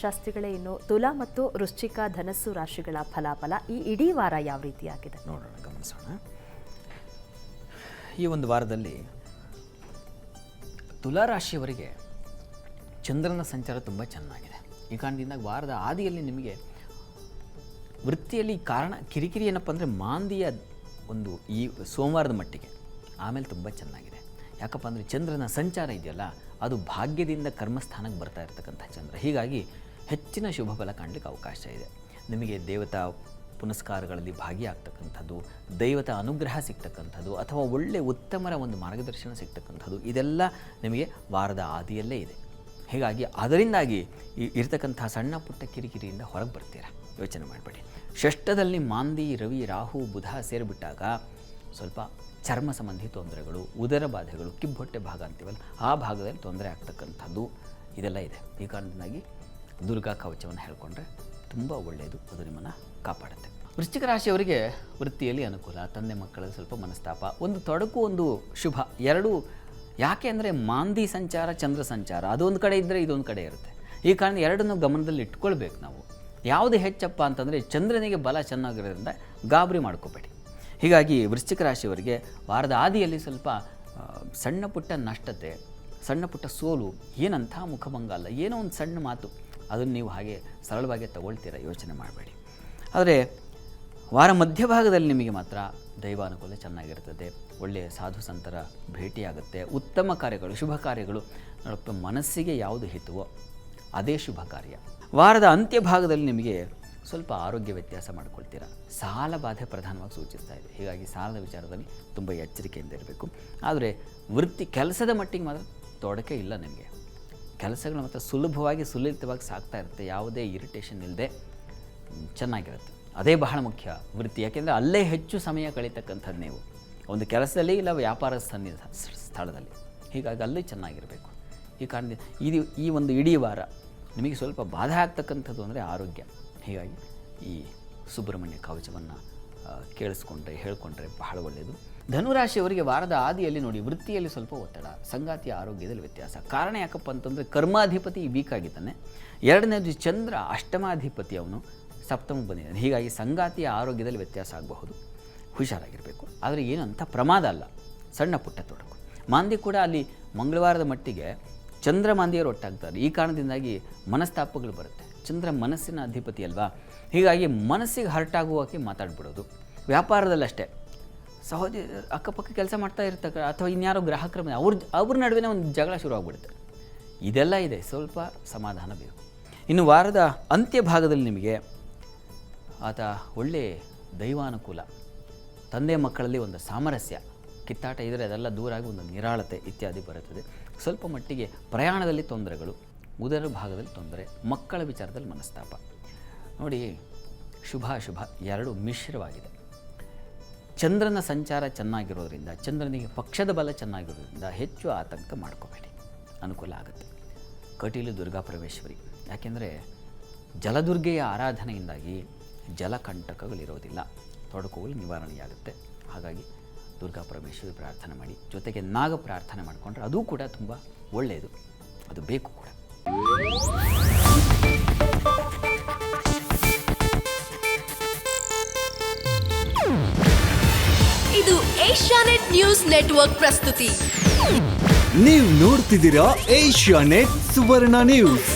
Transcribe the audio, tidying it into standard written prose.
ಶಾಸ್ತ್ರಿಗಳೇ, ಇನ್ನು ತುಲಾ ಮತ್ತು ವೃಶ್ಚಿಕ ಧನಸ್ಸು ರಾಶಿಗಳ ಫಲಾಫಲ ಈ ಇಡೀ ವಾರ ಯಾವ ರೀತಿಯಾಗಿದೆ ನೋಡೋಣ, ಗಮನಿಸೋಣ. ಈ ಒಂದು ವಾರದಲ್ಲಿ ತುಲಾ ರಾಶಿಯವರಿಗೆ ಚಂದ್ರನ ಸಂಚಾರ ತುಂಬ ಚೆನ್ನಾಗಿದೆ. ಈ ಕಾರಣದಿಂದ ವಾರದ ಆದಿಯಲ್ಲಿ ನಿಮಗೆ ವೃತ್ತಿಯಲ್ಲಿ ಕಾರಣ ಕಿರಿಕಿರಿ ಏನಪ್ಪ ಅಂದರೆ ಮಾಂದಿಯ ಒಂದು ಈ ಸೋಮವಾರದ ಮಟ್ಟಿಗೆ, ಆಮೇಲೆ ತುಂಬ ಚೆನ್ನಾಗಿದೆ. ಯಾಕಪ್ಪ ಅಂದರೆ ಚಂದ್ರನ ಸಂಚಾರ ಇದೆಯಲ್ಲ, ಅದು ಭಾಗ್ಯದಿಂದ ಕರ್ಮಸ್ಥಾನಕ್ಕೆ ಬರ್ತಾ ಇರ್ತಕ್ಕಂಥ ಚಂದ್ರ. ಹೀಗಾಗಿ ಹೆಚ್ಚಿನ ಶುಭ ಫಲ ಕಾಣಲಿಕ್ಕೆ ಅವಕಾಶ ಇದೆ. ನಿಮಗೆ ದೇವತಾ ಪುನಸ್ಕಾರಗಳಲ್ಲಿ ಭಾಗಿಯಾಗ್ತಕ್ಕಂಥದ್ದು, ದೈವತ ಅನುಗ್ರಹ ಸಿಗ್ತಕ್ಕಂಥದ್ದು, ಅಥವಾ ಒಳ್ಳೆಯ ಉತ್ತಮರ ಒಂದು ಮಾರ್ಗದರ್ಶನ ಸಿಗ್ತಕ್ಕಂಥದ್ದು, ಇದೆಲ್ಲ ನಿಮಗೆ ವಾರದ ಆದಿಯಲ್ಲೇ ಇದೆ. ಹೀಗಾಗಿ ಅದರಿಂದಾಗಿ ಇರ್ತಕ್ಕಂಥ ಸಣ್ಣ ಪುಟ್ಟ ಕಿರಿಕಿರಿಯಿಂದ ಹೊರಗೆ ಬರ್ತೀರಾ, ಯೋಚನೆ ಮಾಡಬೇಡಿ. ಷಷ್ಠದಲ್ಲಿ ಮಾಂದಿ, ರವಿ, ರಾಹು, ಬುಧ ಸೇರಿಬಿಟ್ಟಾಗ ಸ್ವಲ್ಪ ಚರ್ಮ ಸಂಬಂಧಿ ತೊಂದರೆಗಳು, ಉದರ ಬಾಧೆಗಳು, ಕಿಬ್ಬೊಟ್ಟೆ ಭಾಗ ಅಂತೀವಲ್ಲ, ಆ ಭಾಗದಲ್ಲಿ ತೊಂದರೆ ಆಗ್ತಕ್ಕಂಥದ್ದು ಇದೆಲ್ಲ ಇದೆ. ಈ ಕಾರಣದಿಂದಾಗಿ ದುರ್ಗಾ ಕವಚವನ್ನು ಹೇಳ್ಕೊಂಡ್ರೆ ತುಂಬ ಒಳ್ಳೆಯದು, ಅದು ನಿಮ್ಮನ್ನು ಕಾಪಾಡುತ್ತೆ. ವೃಶ್ಚಿಕ ರಾಶಿಯವರಿಗೆ ವೃತ್ತಿಯಲ್ಲಿ ಅನುಕೂಲ, ತಂದೆ ಮಕ್ಕಳಲ್ಲಿ ಸ್ವಲ್ಪ ಮನಸ್ತಾಪ, ಒಂದು ತೊಡಕು, ಒಂದು ಶುಭ, ಎರಡೂ. ಯಾಕೆ ಅಂದರೆ ಮಾಂದಿ ಸಂಚಾರ, ಚಂದ್ರ ಸಂಚಾರ, ಅದೊಂದು ಕಡೆ ಇದ್ದರೆ ಇದೊಂದು ಕಡೆ ಇರುತ್ತೆ. ಈ ಕಾರಣ ಎರಡನ್ನೂ ಗಮನದಲ್ಲಿ ಇಟ್ಕೊಳ್ಬೇಕು ನಾವು. ಯಾವುದು ಹೆಚ್ಚಪ್ಪ ಅಂತಂದರೆ ಚಂದ್ರನಿಗೆ ಬಲ ಚೆನ್ನಾಗಿರೋದ್ರಿಂದ ಗಾಬರಿ ಮಾಡ್ಕೋಬೇಡಿ. ಹೀಗಾಗಿ ವೃಶ್ಚಿಕ ರಾಶಿಯವರಿಗೆ ವಾರದ ಆದಿಯಲ್ಲಿ ಸ್ವಲ್ಪ ಸಣ್ಣ ಪುಟ್ಟ ನಷ್ಟತೆ, ಸಣ್ಣ ಪುಟ್ಟ ಸೋಲು, ಏನಂಥ ಮುಖಭಂಗ ಅಲ್ಲ, ಏನೋ ಒಂದು ಸಣ್ಣ ಮಾತು, ಅದನ್ನು ನೀವು ಹಾಗೆ ಸರಳವಾಗಿ ತಗೊಳ್ತೀರ, ಯೋಚನೆ ಮಾಡಬೇಡಿ. ಆದರೆ ವಾರ ಮಧ್ಯಭಾಗದಲ್ಲಿ ನಿಮಗೆ ಮಾತ್ರ ದೈವಾನುಕೂಲ ಚೆನ್ನಾಗಿರ್ತದೆ, ಒಳ್ಳೆಯ ಸಾಧು ಸಂತರ ಭೇಟಿಯಾಗುತ್ತೆ, ಉತ್ತಮ ಕಾರ್ಯಗಳು, ಶುಭ ಕಾರ್ಯಗಳು. ನೋಡಪ್ಪ, ಮನಸ್ಸಿಗೆ ಯಾವುದು ಹಿತವೋ ಅದೇ ಶುಭ ಕಾರ್ಯ. ವಾರದ ಅಂತ್ಯಭಾಗದಲ್ಲಿ ನಿಮಗೆ ಸ್ವಲ್ಪ ಆರೋಗ್ಯ ವ್ಯತ್ಯಾಸ ಮಾಡ್ಕೊಳ್ತೀರಾ. ಸಾಲ ಬಾಧೆ ಪ್ರಧಾನವಾಗಿ ಸೂಚಿಸ್ತಾ ಇದೆ. ಹೀಗಾಗಿ ಸಾಲದ ವಿಚಾರದಲ್ಲಿ ತುಂಬ ಎಚ್ಚರಿಕೆಯಿಂದ ಇರಬೇಕು. ಆದರೆ ವೃತ್ತಿ ಕೆಲಸದ ಮಟ್ಟಿಗೆ ಮಾತ್ರ ತೊಡಕೆ ಇಲ್ಲ. ನಿಮಗೆ ಕೆಲಸಗಳು ಮಾತ್ರ ಸುಲಭವಾಗಿ ಸುಲಲಿತವಾಗಿ ಸಾಗ್ತಾ ಇರುತ್ತೆ, ಯಾವುದೇ ಇರಿಟೇಷನ್ ಇಲ್ಲದೆ ಚೆನ್ನಾಗಿರುತ್ತೆ. ಅದೇ ಬಹಳ ಮುಖ್ಯ ವೃತ್ತಿ. ಯಾಕೆಂದರೆ ಅಲ್ಲೇ ಹೆಚ್ಚು ಸಮಯ ಕಳೀತಕ್ಕಂಥದ್ದು ನೀವು, ಒಂದು ಕೆಲಸದಲ್ಲಿ ಇಲ್ಲ ವ್ಯಾಪಾರ ಸ್ಥಳದಲ್ಲಿ. ಹೀಗಾಗಿ ಅಲ್ಲೇ ಚೆನ್ನಾಗಿರಬೇಕು. ಈ ಕಾರಣದಿಂದ ಈ ಒಂದು ಇಡೀ ವಾರ ನಿಮಗೆ ಸ್ವಲ್ಪ ಬಾಧೆ ಆಗ್ತಕ್ಕಂಥದ್ದು ಅಂದರೆ ಆರೋಗ್ಯ. ಹೀಗಾಗಿ ಈ ಸುಬ್ರಹ್ಮಣ್ಯ ಕವಚವನ್ನು ಹೇಳ್ಕೊಂಡ್ರೆ ಬಹಳ ಒಳ್ಳೆಯದು. ಧನುರಾಶಿಯವರಿಗೆ ವಾರದ ಆದಿಯಲ್ಲಿ ನೋಡಿ, ವೃತ್ತಿಯಲ್ಲಿ ಸ್ವಲ್ಪ ಒತ್ತಡ, ಸಂಗಾತಿಯ ಆರೋಗ್ಯದಲ್ಲಿ ವ್ಯತ್ಯಾಸ. ಕಾರಣ ಯಾಕಪ್ಪ ಅಂತಂದರೆ ಕರ್ಮಾಧಿಪತಿ ವೀಕ್ ಆಗಿದ್ದಾನೆ. ಎರಡನೇದು ಚಂದ್ರ ಅಷ್ಟಮಾಧಿಪತಿ, ಅವನು ಸಪ್ತಮಕ್ಕೆ ಬಂದಿದ್ದಾನೆ. ಹೀಗಾಗಿ ಸಂಗಾತಿಯ ಆರೋಗ್ಯದಲ್ಲಿ ವ್ಯತ್ಯಾಸ ಆಗಬಹುದು, ಹುಷಾರಾಗಿರಬೇಕು. ಆದರೆ ಏನಂತ ಪ್ರಮಾದ ಅಲ್ಲ, ಸಣ್ಣ ಪುಟ್ಟ ತೊಡಕು. ಮಾಂದಿ ಕೂಡ ಅಲ್ಲಿ ಮಂಗಳವಾರದ ಮಟ್ಟಿಗೆ ಚಂದ್ರ ಮಾಂದಿಯರು ಒಟ್ಟಾಗ್ತಾರೆ. ಈ ಕಾರಣದಿಂದಾಗಿ ಮನಸ್ತಾಪಗಳು ಬರುತ್ತೆ. ಚಂದ್ರ ಮನಸ್ಸಿನ ಅಧಿಪತಿ ಅಲ್ವಾ, ಹೀಗಾಗಿ ಮನಸ್ಸಿಗೆ ಹರ್ಟಾಗುವಾಗೆ ಮಾತಾಡ್ಬಿಡೋದು. ವ್ಯಾಪಾರದಲ್ಲಷ್ಟೇ ಸಹೋದರಿ ಅಕ್ಕಪಕ್ಕ ಕೆಲಸ ಮಾಡ್ತಾ ಇರ್ತಕ್ಕ, ಅಥವಾ ಇನ್ಯಾರೋ ಗ್ರಾಹಕರ ಅವ್ರ ನಡುವೆ ಒಂದು ಜಗಳ ಶುರುವಾಗ್ಬಿಡುತ್ತೆ. ಇದೆಲ್ಲ ಇದೆ, ಸ್ವಲ್ಪ ಸಮಾಧಾನ ಬೇಕು. ಇನ್ನು ವಾರದ ಅಂತ್ಯಭಾಗದಲ್ಲಿ ನಿಮಗೆ ಆತ ಒಳ್ಳೆಯ ದೈವಾನುಕೂಲ, ತಂದೆ ಮಕ್ಕಳಲ್ಲಿ ಒಂದು ಸಾಮರಸ್ಯ, ಕಿತ್ತಾಟ ಇದ್ದರೆ ಅದೆಲ್ಲ ದೂರಾಗಿ ಒಂದು ನಿರಾಳತೆ ಇತ್ಯಾದಿ ಬರುತ್ತದೆ. ಸ್ವಲ್ಪ ಮಟ್ಟಿಗೆ ಪ್ರಯಾಣದಲ್ಲಿ ತೊಂದರೆಗಳು, ಉದರ ಭಾಗದಲ್ಲಿ ತೊಂದರೆ, ಮಕ್ಕಳ ವಿಚಾರದಲ್ಲಿ ಮನಸ್ತಾಪ. ನೋಡಿ, ಶುಭ ಅಶುಭ ಎರಡೂ ಮಿಶ್ರವಾಗಿದೆ. ಚಂದ್ರನ ಸಂಚಾರ ಚೆನ್ನಾಗಿರೋದ್ರಿಂದ, ಚಂದ್ರನಿಗೆ ಪಕ್ಷದ ಬಲ ಚೆನ್ನಾಗಿರೋದ್ರಿಂದ ಹೆಚ್ಚು ಆತಂಕ ಮಾಡ್ಕೋಬೇಡಿ, ಅನುಕೂಲ ಆಗುತ್ತೆ. ಕಟೀಲು ದುರ್ಗಾ ಪರಮೇಶ್ವರಿ, ಯಾಕೆಂದರೆ ಜಲದುರ್ಗೆಯ ಆರಾಧನೆಯಿಂದಾಗಿ ಜಲಕಂಟಕಗಳಿರೋದಿಲ್ಲ, ತೊಡಕುಗಳು ನಿವಾರಣೆಯಾಗುತ್ತೆ. ಹಾಗಾಗಿ ದುರ್ಗಾ ಪರಮೇಶ್ವರಿ ಪ್ರಾರ್ಥನೆ ಮಾಡಿ, ಜೊತೆಗೆ ನಾಗ ಪ್ರಾರ್ಥನೆ ಮಾಡಿಕೊಂಡ್ರೆ ಅದು ಕೂಡ ತುಂಬ ಒಳ್ಳೆಯದು, ಅದು ಬೇಕು ಕೂಡ. ಇದು ಏಷ್ಯಾನೆಟ್ ನ್ಯೂಸ್ ನೆಟ್ವರ್ಕ್ ಪ್ರಸ್ತುತಿ. ನೀವು ನೋಡ್ತಿದ್ದೀರಾ ಏಷ್ಯಾನೆಟ್ ಸುವರ್ಣ ನ್ಯೂಸ್.